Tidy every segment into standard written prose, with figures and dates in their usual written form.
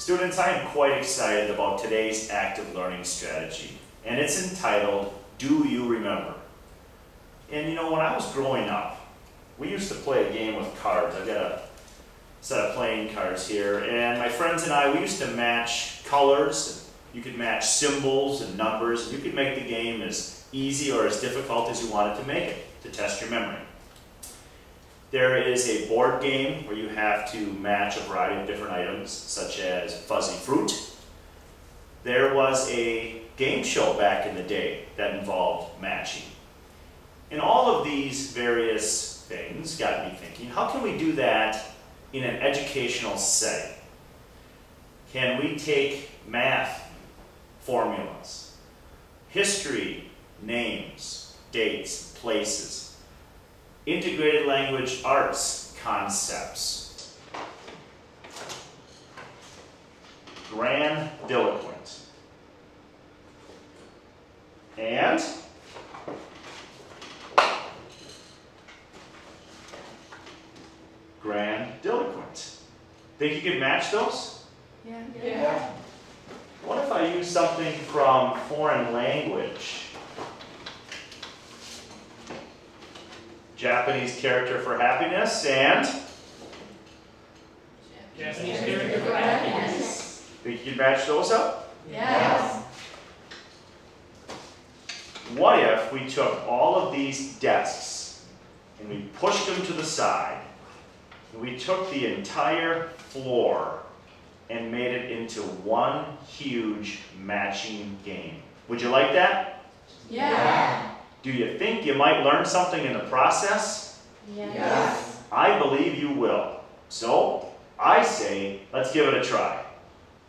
Students, I am quite excited about today's active learning strategy, and it's entitled, Do You Remember? And you know, when I was growing up, we used to play a game with cards. I've got a set of playing cards here, and my friends and I, we used to match colors. You could match symbols and numbers, and you could make the game as easy or as difficult as you wanted to make it to test your memory. There is a board game where you have to match a variety of different items, such as fuzzy fruit. There was a game show back in the day that involved matching. And all of these various things got me thinking, how can we do that in an educational setting? Can we take math formulas, history, names, dates, places, integrated language arts concepts, grandiloquent, and grandiloquent. Think you could match those? Yeah. What if I use something from foreign language? Japanese character for happiness and Japanese character for happiness. think you could match those up? Yes. What if we took all of these desks and we pushed them to the side, and we took the entire floor and made it into one huge matching game? Would you like that? Yeah. Do you think you might learn something in the process? Yes. I believe you will. So, I say, let's give it a try.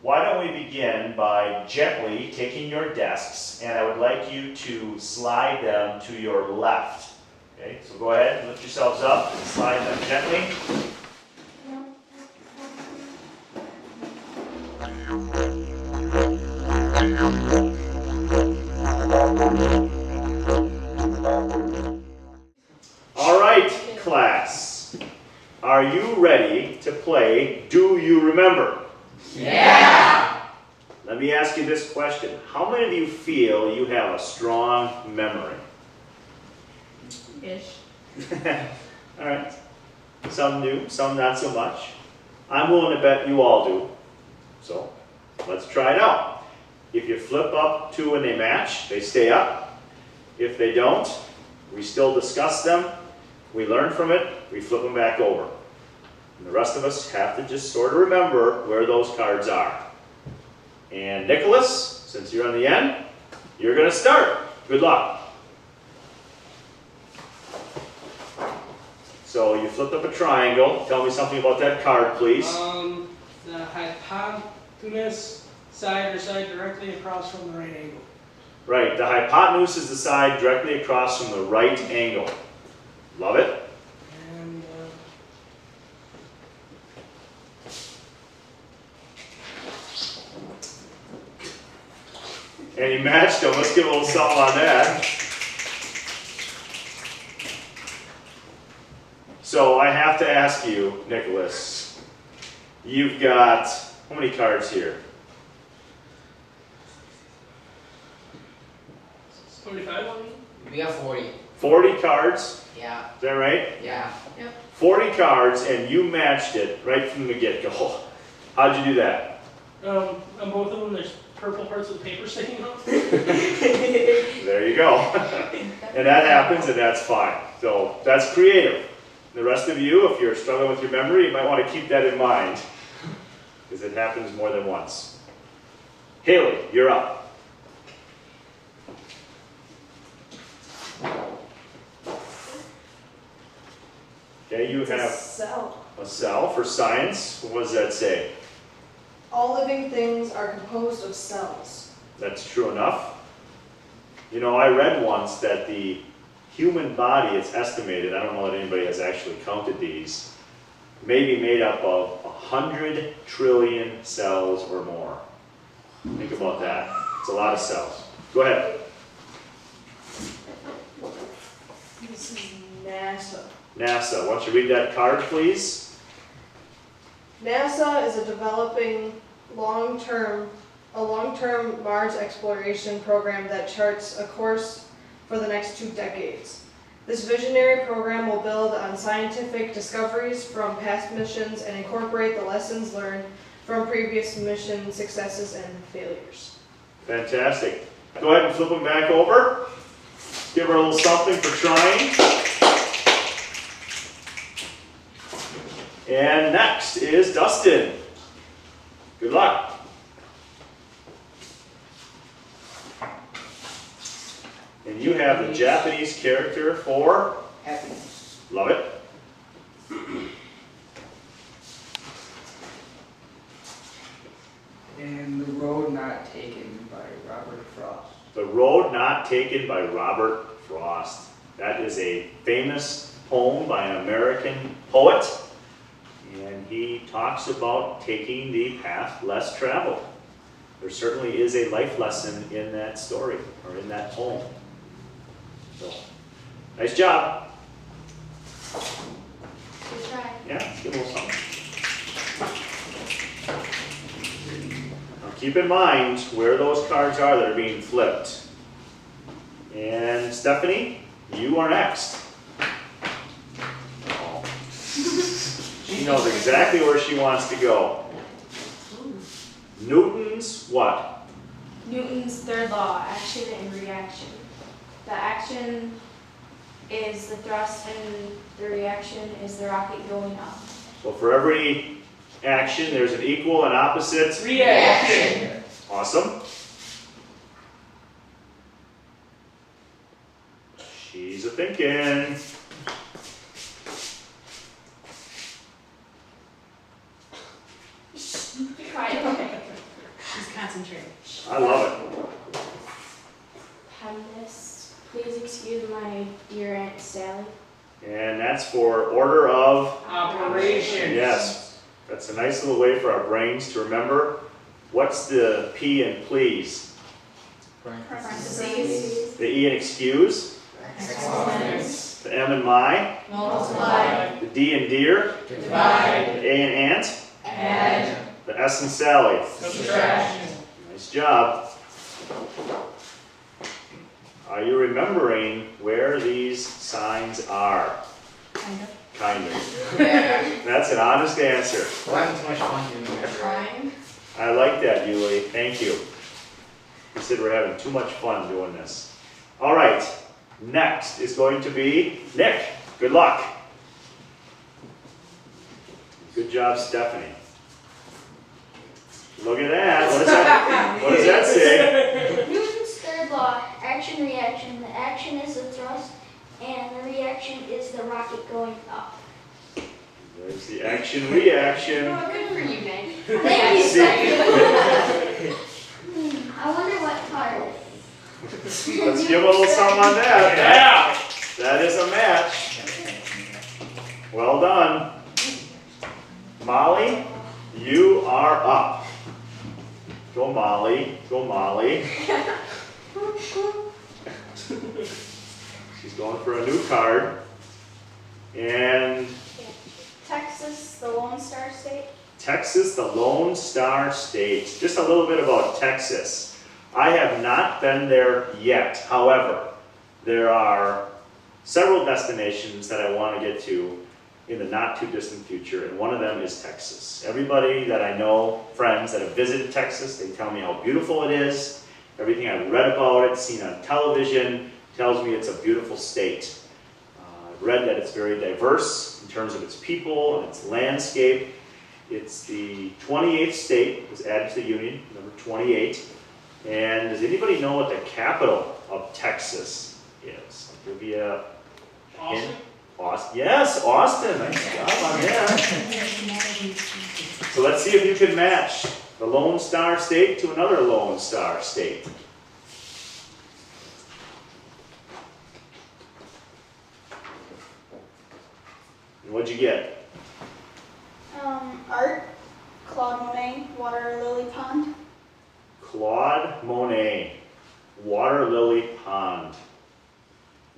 Why don't we begin by gently taking your desks, and I would like you to slide them to your left. Okay, so go ahead, lift yourselves up and slide them gently. All right, class. Are you ready to play Do You Remember? Yeah. Let me ask you this question. How many of you feel you have a strong memory? Ish. All right. Some do, some not so much. I'm willing to bet you all do. So, let's try it out. If you flip up two and they match, they stay up. If they don't, we still discuss them. We learn from it. We flip them back over. And the rest of us have to just sort of remember where those cards are. And Nicholas, since you're on the end, you're going to start. Good luck. So you flipped up a triangle. Tell me something about that card, please. The hypotenuse side or side directly across from the right angle. Right, the hypotenuse is the side directly across from the right angle. Love it. And And you matched them. Let's give a little something on that. So I have to ask you, Nicholas, you've got, how many cards here? 45. We got 40. 40 cards, Yeah. is that right? Yeah. 40 cards, and you matched it right from the get-go. How'd you do that? On both of them, there's purple parts of the paper sticking out. There you go. And that happens, and that's fine. So that's creative. The rest of you, if you're struggling with your memory, you might want to keep that in mind, because it happens more than once. Haley, you're up. Okay, you have Cell. a cell for science. What does that say? All living things are composed of cells. That's true enough. You know, I read once that the human body, it's estimated, I don't know that anybody has actually counted these, may be made up of 100 trillion cells or more. Think about that. It's a lot of cells. Go ahead. This is NASA. NASA. Why don't you read that card, please? NASA is a developing long-term Mars exploration program that charts a course for the next 2 decades. This visionary program will build on scientific discoveries from past missions and incorporate the lessons learned from previous mission successes and failures. Fantastic. Go ahead and flip them back over. Give her a little something for trying. And next is Dustin. Good luck. And you have the Japanese character for Happiness. love it. And The Road Not Taken by Robert Frost. The Road Not Taken by Robert Frost. That is a famous poem by an American poet. And he talks about taking the path less traveled. There certainly is a life lesson in that story, or in that poem. So, nice job. Good try. Yeah, let's give a little something. Now keep in mind where those cards are that are being flipped. And Stephanie, you are next. Oh. She knows exactly where she wants to go. Newton's what? Newton's third law, action and reaction. The action is the thrust and the reaction is the rocket going up. So for every action, there's an equal and opposite Reaction. Awesome. She's a thinking. She's concentrating. I love This. Please excuse my dear Aunt Sally. it. And that's for order of, Operation. yes. That's a nice little way for our brains to remember. What's the P in please? Parentheses. The E in excuse? Excellent. The M in my? Multiply. The D in dear? Divide. The A in ant? Add. The S in Sally? Subtraction. Nice job. Are you remembering where these signs are? Kind of. Kind of. That's an honest answer. Well, I'm too much fun doing that. Trying. I like that, Yuli. Thank you. You said we're having too much fun doing this. All right. Next is going to be Nick. Good luck. Good job, Stephanie. Look at that. What does that say? Newton's third law, action reaction. The action is the thrust and the reaction is the rocket going up. There's the action reaction. Oh, good for you, Nick. Thank you, See? I wonder what card. Let's give a little something on that. Yeah. That is a match. Well done. Molly, you are up. Go Molly, go Molly. She's going for a new card. And Texas, the Lone Star State. Texas, the Lone Star State. Just a little bit about Texas. I have not been there yet. However, there are several destinations that I want to get to in the not too distant future, and one of them is Texas. Everybody that I know, friends that have visited Texas, they tell me how beautiful it is. Everything I've read about it, seen on television, tells me it's a beautiful state. I've read that it's very diverse in terms of its people and its landscape. It's the 28th state, it was added to the Union, number 28. And does anybody know what the capital of Texas is? I'll give you a hint. Austin. Yes, Austin. Nice job on that. So let's see if you can match the Lone Star State to another Lone Star State. And what'd you get? Art, Claude Monet, Water Lily Pond. Claude Monet, Water Lily Pond.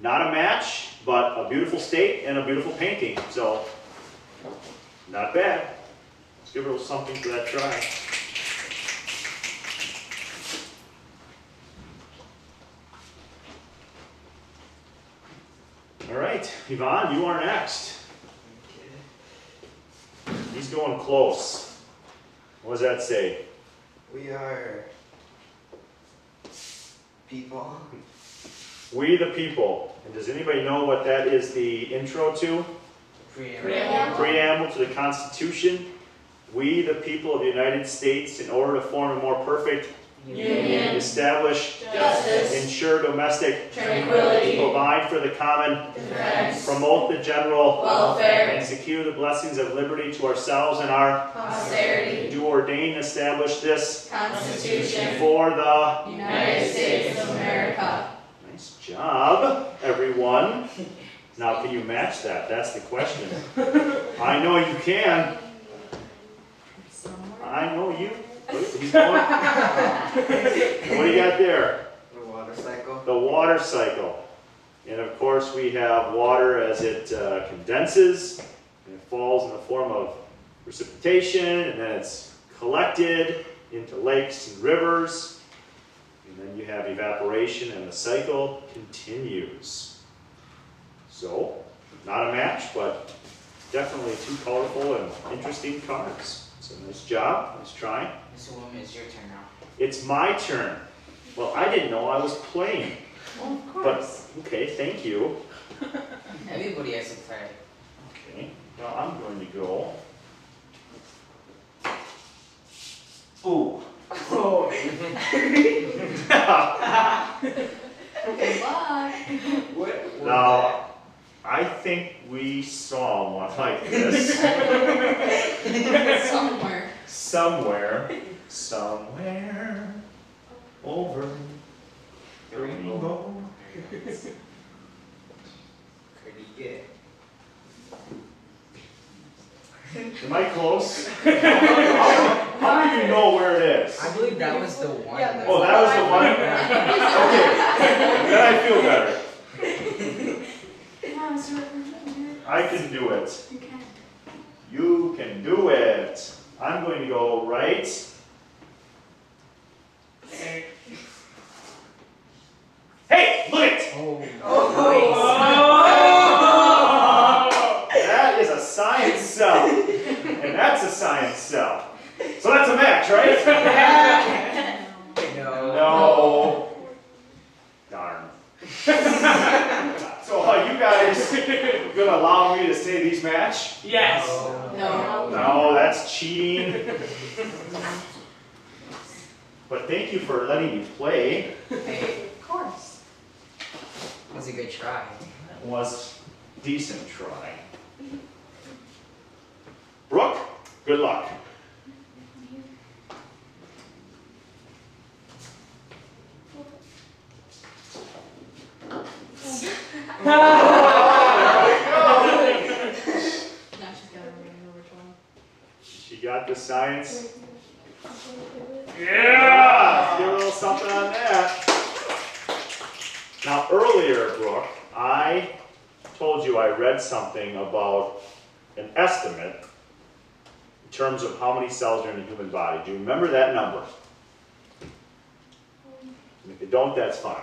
Not a match, but a beautiful state and a beautiful painting. So, not bad. Let's give her a little something for that try. All right, Yvonne, you are next. He's going close. What does that say? We are people. We the people. And does anybody know what that is the intro to? Preamble. Preamble to the Constitution. We the people of the United States, in order to form a more perfect Union. Establish. Justice. Ensure domestic. Tranquility. Provide for the common. Defense. Promote the general. Welfare. And secure the blessings of liberty to ourselves and our. Posterity. Do ordain and establish this. Constitution. For the. United States of America. Nice job, everyone. Now, can you match that? That's the question. I know you can. I know you. He's going. What do you got there? The water cycle. The water cycle. And of course, we have water as it condenses, and it falls in the form of precipitation, and then it's collected into lakes and rivers. And then you have evaporation, and the cycle continues. So, not a match, but definitely two colorful and interesting cards. So nice job, nice try. Mr. Wittmann, it's your turn now. It's my turn. Well, I didn't know I was playing. Well, of But, course. okay, thank you. Everybody has to play. Okay, now I'm going to go. Ooh. Oh. Good luck. What? Now, I think we saw one like this Somewhere. somewhere over the rainbow. Pretty good. Am I close? How do you know where it is? I believe that was the one. Yeah, Oh, that was the one? Okay, then I feel better. Yeah, so we're gonna I can do it. You can. You can do it. I'm going to go right. Hey, look it! That is a science cell. And that's a science cell. So that's a match, right? No. No. Darn. So are you guys gonna allow me to say these match? Yes. No. No, that's cheating. But thank you for letting me play. Hey, Of course. that was a good try. That was a decent try. Brooke, good luck. Now she's gotta remember which one. She got the science. Yeah! Let's give a little something on that. Now earlier, Brooke, I told you I read something about an estimate in terms of how many cells are in the human body. Do you remember that number? And if you don't, that's fine.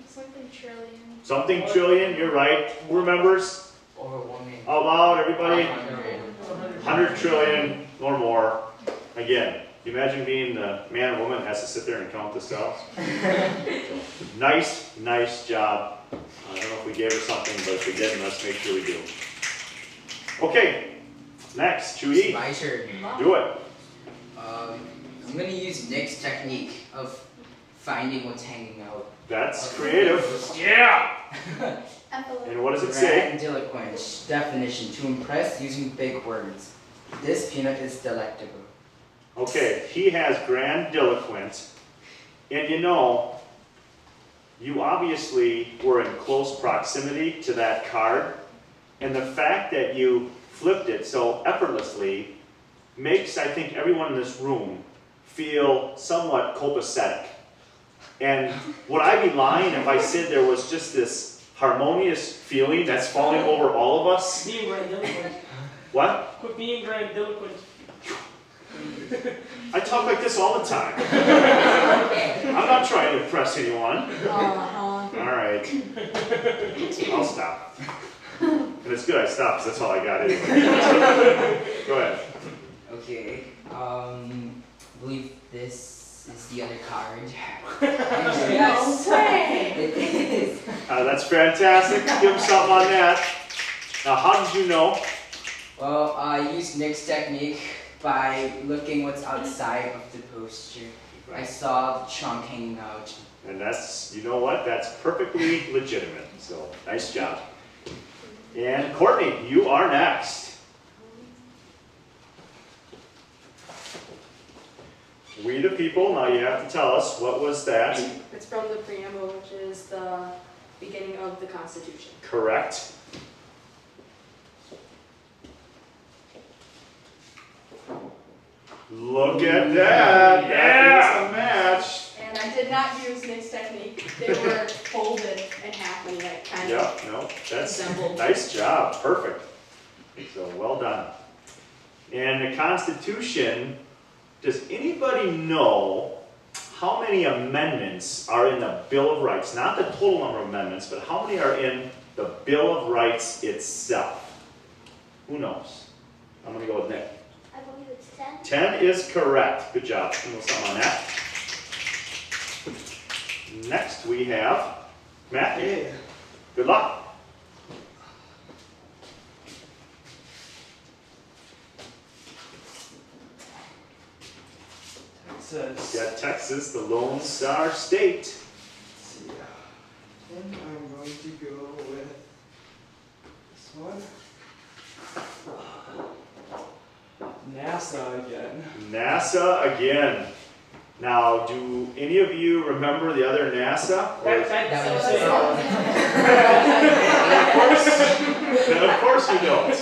Something trillion. Something trillion, you're right. Who remembers? Over 1 million. Out loud, everybody? 100. 100 trillion or more. Again, you imagine being the man or woman that has to sit there and count the cells? So, nice job. I don't know if we gave her something, but if we didn't, let's make sure we do. Okay, next, It's Judy, my turn. do it. I'm going to use Nick's technique of finding what's hanging out. That's creative. Yeah. And what does it say? Grandiloquent. Definition: to impress using big words. This peanut is delectable. Okay, he has grandiloquent. And you know, you obviously were in close proximity to that card. And the fact that you flipped it so effortlessly makes, I think, everyone in this room feel somewhat copacetic. And would I be lying if I said there was just this harmonious feeling that's falling over all of us? Being grandiloquent. What? Quit being grandiloquent. I talk like this all the time. I'm not trying to impress anyone. Uh-huh. All right. I'll stop. And it's good I stopped, because that's all I got anyway. Go ahead. Okay. I believe this is the other card. Yes. It is. That's fantastic. Give him something on that. Now, how did you know? Well, I used Nick's technique by looking what's outside of the poster. I saw the trunk hanging out. And that's, you know what? That's perfectly legitimate. So, nice job. And Courtney, you are next. We the people, now you have to tell us, what was that? It's from the preamble, which is the beginning of the Constitution. Correct. Look at that. That is a match. And I did not use Nick's technique. They were folded in half and like kind Yep, of no, that's resembled. nice job. Perfect. So well done. And the Constitution, does anybody know how many amendments are in the Bill of Rights? Not the total number of amendments, but how many are in the Bill of Rights itself? Who knows? I'm going to go with Nick. I believe it's 10. 10 is correct. Good job. A little something on that. Next we have Matthew. Yeah. Good luck. Texas. Yeah, Texas, the Lone Star State. Let's see. And I'm going to go with this one. NASA again. NASA again. Now, do any of you remember the other NASA? Or is- That was Then of course you don't.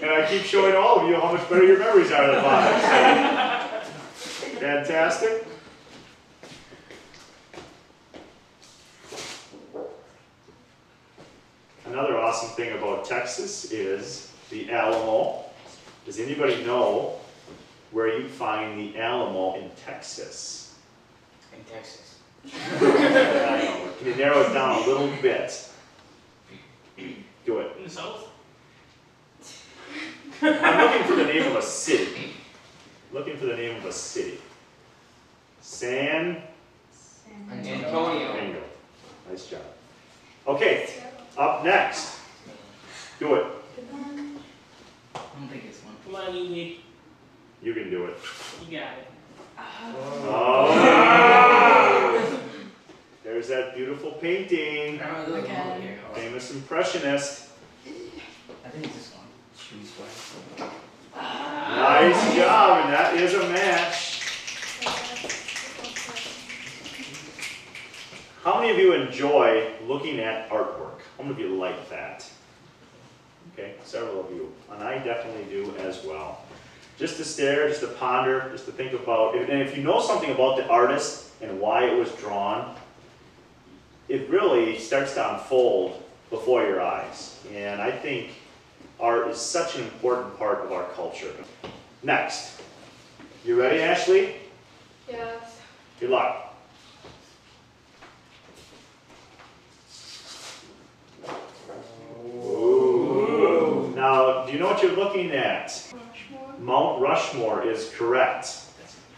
And I keep showing all of you how much better your memories are than mine. Fantastic. Another awesome thing about Texas is the Alamo. Does anybody know where you find the Alamo in Texas? in Texas. I know. Can you narrow it down a little bit? Do it. In the south? I'm looking for the name of a city. Looking for the name of a city. San Antonio. Bingo. Nice job. Okay, up next. Do it. I don't think it's one. Come on, Yugi. You can do it. You got it. Oh! There's that beautiful painting. Again. Famous impressionist. I think it's this one. Choose one. Nice job, and that is a match. How many of you enjoy looking at artwork? How many of you like that? Okay, several of you, and I definitely do as well. Just to stare, just to ponder, just to think about, and if you know something about the artist and why it was drawn, it really starts to unfold before your eyes. And I think art is such an important part of our culture. Next. You ready, Ashley? Yes. Good luck. Ooh. Now, do you know what you're looking at? Mount Rushmore is correct.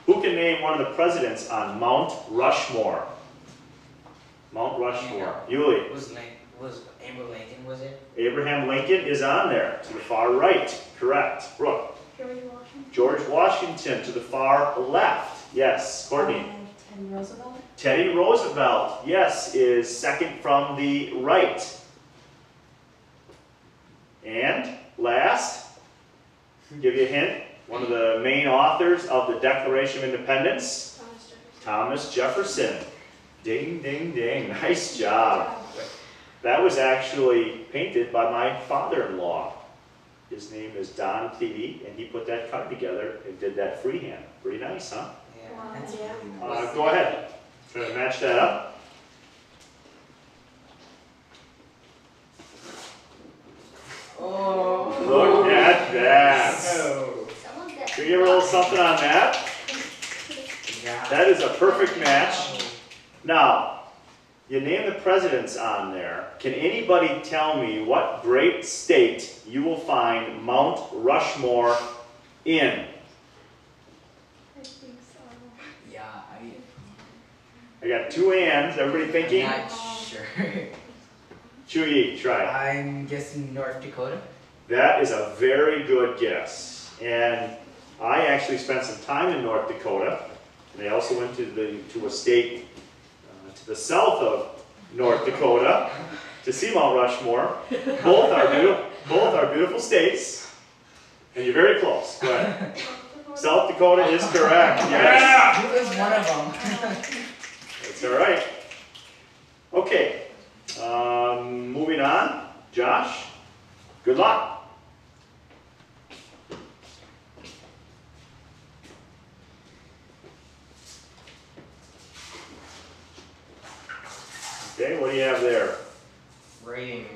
Who can name one of the presidents on Mount Rushmore? Mount Rushmore. Yuli. Was Abraham Lincoln, was it? Abraham Lincoln is on there, to the far right. Correct. Brooke. George Washington. George Washington, to the far left. Yes. Courtney. Teddy Roosevelt. Teddy Roosevelt, yes, is second from the right. And last, give you a hint, one of the main authors of the Declaration of Independence, Thomas Jefferson. Ding, ding, ding. Nice job. That was actually painted by my father-in-law. His name is Don Thede, and he put that card together and did that freehand. Pretty nice, huh? Yeah, that's really nice. Go ahead. Try to match that up. Oh. Look at that. Oh. Someone got Can you give her a little something on that? Yeah. That is a perfect match. Now, you name the presidents on there. Can anybody tell me what great state you will find Mount Rushmore in? I think so. Yeah, I got two hands. Everybody thinking? I'm not sure. Chuyi, try. I'm guessing North Dakota. That is a very good guess. And I actually spent some time in North Dakota. And I also went to a state to the south of North Dakota to see Mount Rushmore. Both are beautiful states. And you're very close. Go ahead. South Dakota is correct. Yes. Who is one of them? That's all right. Okay. Moving on. Josh, good luck. Okay, what do you have there? Writing.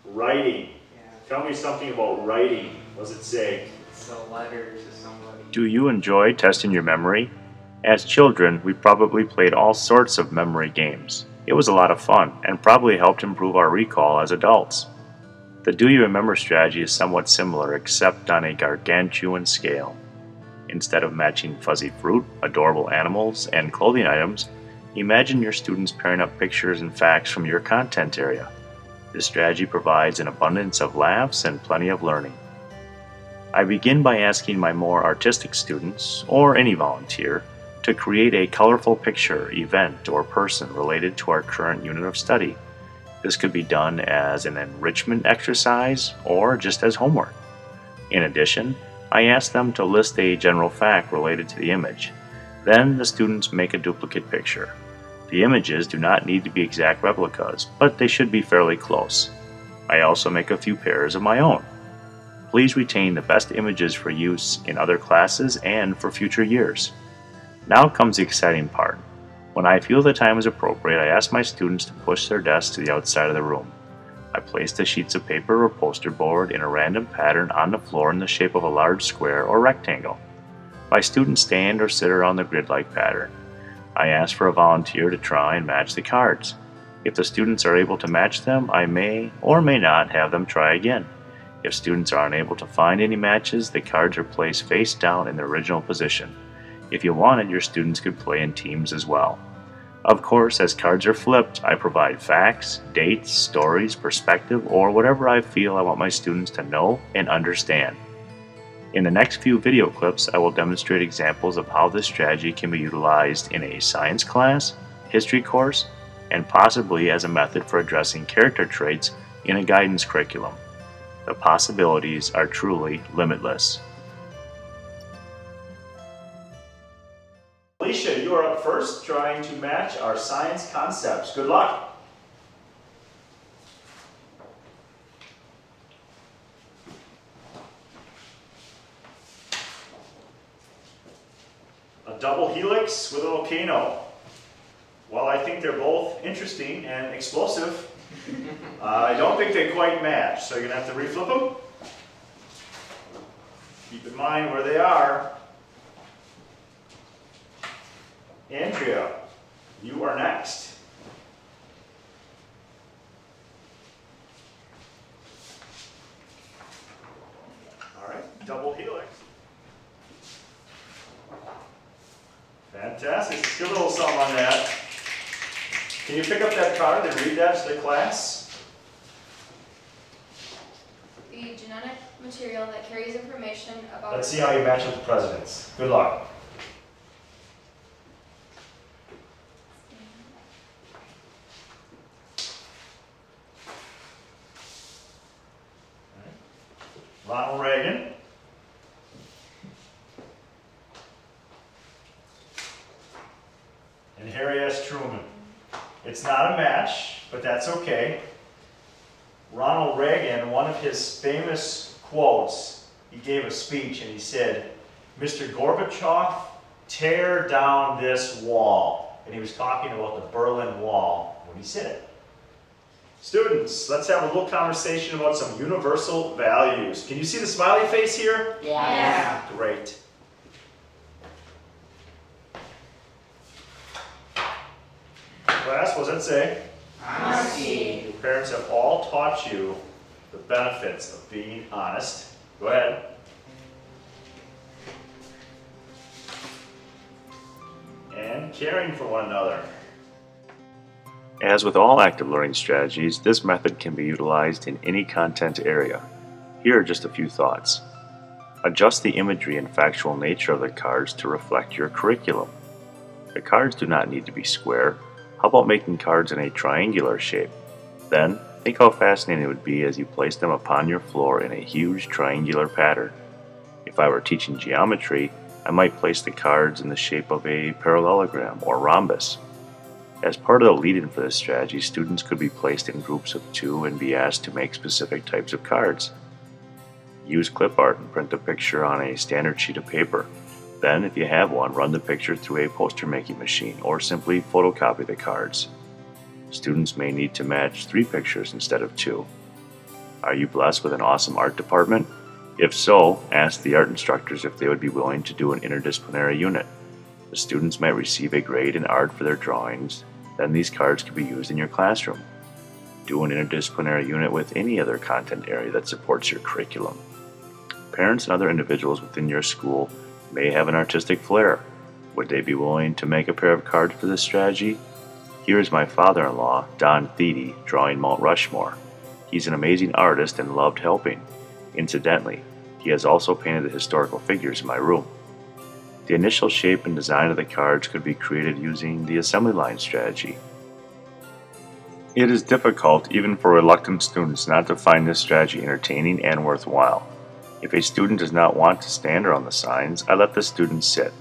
Writing. Yeah. Tell me something about writing. What does it say? It's a letter to somebody. Do you enjoy testing your memory? As children, we probably played all sorts of memory games. It was a lot of fun and probably helped improve our recall as adults. The Do You Remember strategy is somewhat similar, except on a gargantuan scale. Instead of matching fuzzy fruit, adorable animals, and clothing items, imagine your students pairing up pictures and facts from your content area. This strategy provides an abundance of laughs and plenty of learning. I begin by asking my more artistic students, or any volunteer, to create a colorful picture, event, or person related to our current unit of study. This could be done as an enrichment exercise or just as homework. In addition, I ask them to list a general fact related to the image. Then the students make a duplicate picture. The images do not need to be exact replicas, but they should be fairly close. I also make a few pairs of my own. Please retain the best images for use in other classes and for future years. Now comes the exciting part. When I feel the time is appropriate, I ask my students to push their desks to the outside of the room. I place the sheets of paper or poster board in a random pattern on the floor in the shape of a large square or rectangle. My students stand or sit around the grid-like pattern. I ask for a volunteer to try and match the cards. If the students are able to match them, I may or may not have them try again. If students are unable to find any matches, the cards are placed face down in their original position. If you wanted, your students could play in teams as well. Of course, as cards are flipped, I provide facts, dates, stories, perspective, or whatever I feel I want my students to know and understand. In the next few video clips, I will demonstrate examples of how this strategy can be utilized in a science class, history course, and possibly as a method for addressing character traits in a guidance curriculum. The possibilities are truly limitless. Alicia, you are up first, trying to match our science concepts. Good luck. A double helix with a volcano. Well, I think they're both interesting and explosive. I don't think they quite match, so you're going to have to reflip them. Keep in mind where they are. Andrea, you are next. All right, double helix. Fantastic. Let's get a little something on that. Can you pick up that card and read that to the class? The genetic material that carries information about... Let's see how you match with the presidents. Good luck. Ronald Reagan. And Harry S. Truman. It's not a match, but that's okay. Ronald Reagan, one of his famous quotes, he gave a speech and he said, "Mr. Gorbachev, tear down this wall." And he was talking about the Berlin Wall when he said it. Students, let's have a little conversation about some universal values. Can you see the smiley face here? Yeah. Great. Class, what does it say? Honesty. Your parents have all taught you the benefits of being honest. Go ahead. And caring for one another. As with all active learning strategies, this method can be utilized in any content area. Here are just a few thoughts. Adjust the imagery and factual nature of the cards to reflect your curriculum. The cards do not need to be square. How about making cards in a triangular shape? Then, think how fascinating it would be as you place them upon your floor in a huge triangular pattern. If I were teaching geometry, I might place the cards in the shape of a parallelogram or rhombus. As part of the lead-in for this strategy, students could be placed in groups of 2 and be asked to make specific types of cards. Use clip art and print a picture on a standard sheet of paper. Then, if you have one, run the picture through a poster making machine or simply photocopy the cards. Students may need to match 3 pictures instead of 2. Are you blessed with an awesome art department? If so, ask the art instructors if they would be willing to do an interdisciplinary unit. The students might receive a grade in art for their drawings, then these cards could be used in your classroom. Do an interdisciplinary unit with any other content area that supports your curriculum. Parents and other individuals within your school may have an artistic flair. Would they be willing to make a pair of cards for this strategy? Here is my father-in-law, Don Thede, drawing Mount Rushmore. He's an amazing artist and loved helping. Incidentally, he has also painted the historical figures in my room. The initial shape and design of the cards could be created using the assembly line strategy. It is difficult, even for reluctant students, not to find this strategy entertaining and worthwhile. If a student does not want to stand around the signs, I let the student sit.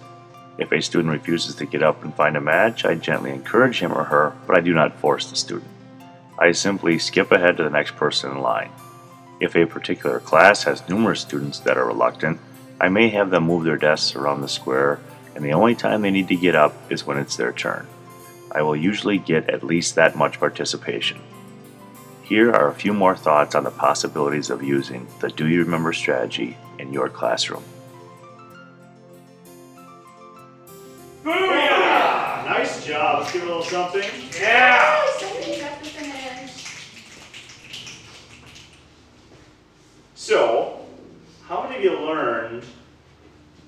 If a student refuses to get up and find a match, I gently encourage him or her, but I do not force the student. I simply skip ahead to the next person in line. If a particular class has numerous students that are reluctant, I may have them move their desks around the square, and the only time they need to get up is when it's their turn. I will usually get at least that much participation. Here are a few more thoughts on the possibilities of using the Do You Remember strategy in your classroom. Booyah! Nice job. Let's give it a little something. Yeah! Somebody got the finish. So, how many of you learned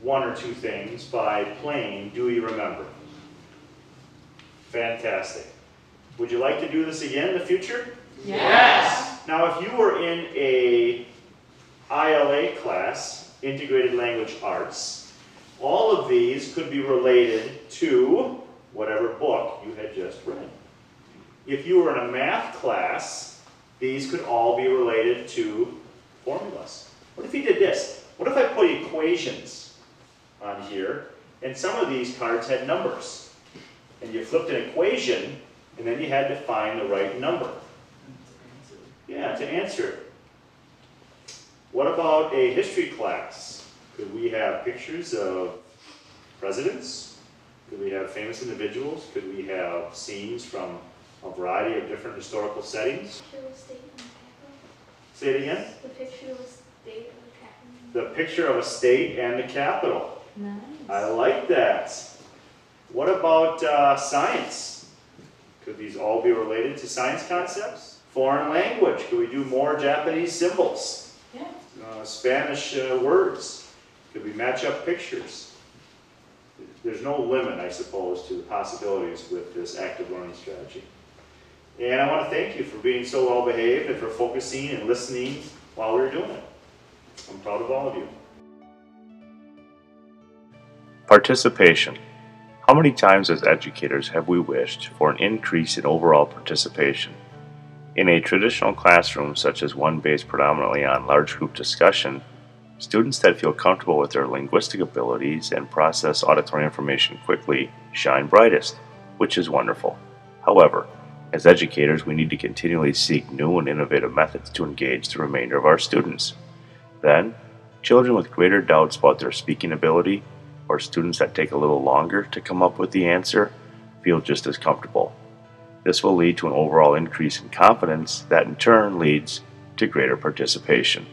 1 or 2 things by playing Do You Remember? Fantastic. Would you like to do this again in the future? Yes. Now, if you were in a ILA class, Integrated Language Arts, all of these could be related to whatever book you had just read. If you were in a math class, these could all be related to formulas. What if you did this? What if I put equations on here, and some of these cards had numbers? And you flipped an equation, and then you had to find the right number. Yeah, to answer it. What about a history class? Could we have pictures of presidents? Could we have famous individuals? Could we have scenes from a variety of different historical settings? Say it again? The picture of a state of the capital. The picture of a state and the capital. Nice. I like that. What about science? Could these all be related to science concepts? Foreign language. Could we do more Japanese symbols? Yeah. Spanish words. Could we match up pictures? There's no limit, I suppose, to the possibilities with this active learning strategy. And I want to thank you for being so well behaved and for focusing and listening while we were doing it. I'm proud of all of you. Participation. How many times as educators have we wished for an increase in overall participation? In a traditional classroom, such as one based predominantly on large group discussion, students that feel comfortable with their linguistic abilities and process auditory information quickly shine brightest, which is wonderful. However, as educators, we need to continually seek new and innovative methods to engage the remainder of our students. Then, children with greater doubts about their speaking ability, or students that take a little longer to come up with the answer, feel just as comfortable. This will lead to an overall increase in confidence that in turn leads to greater participation.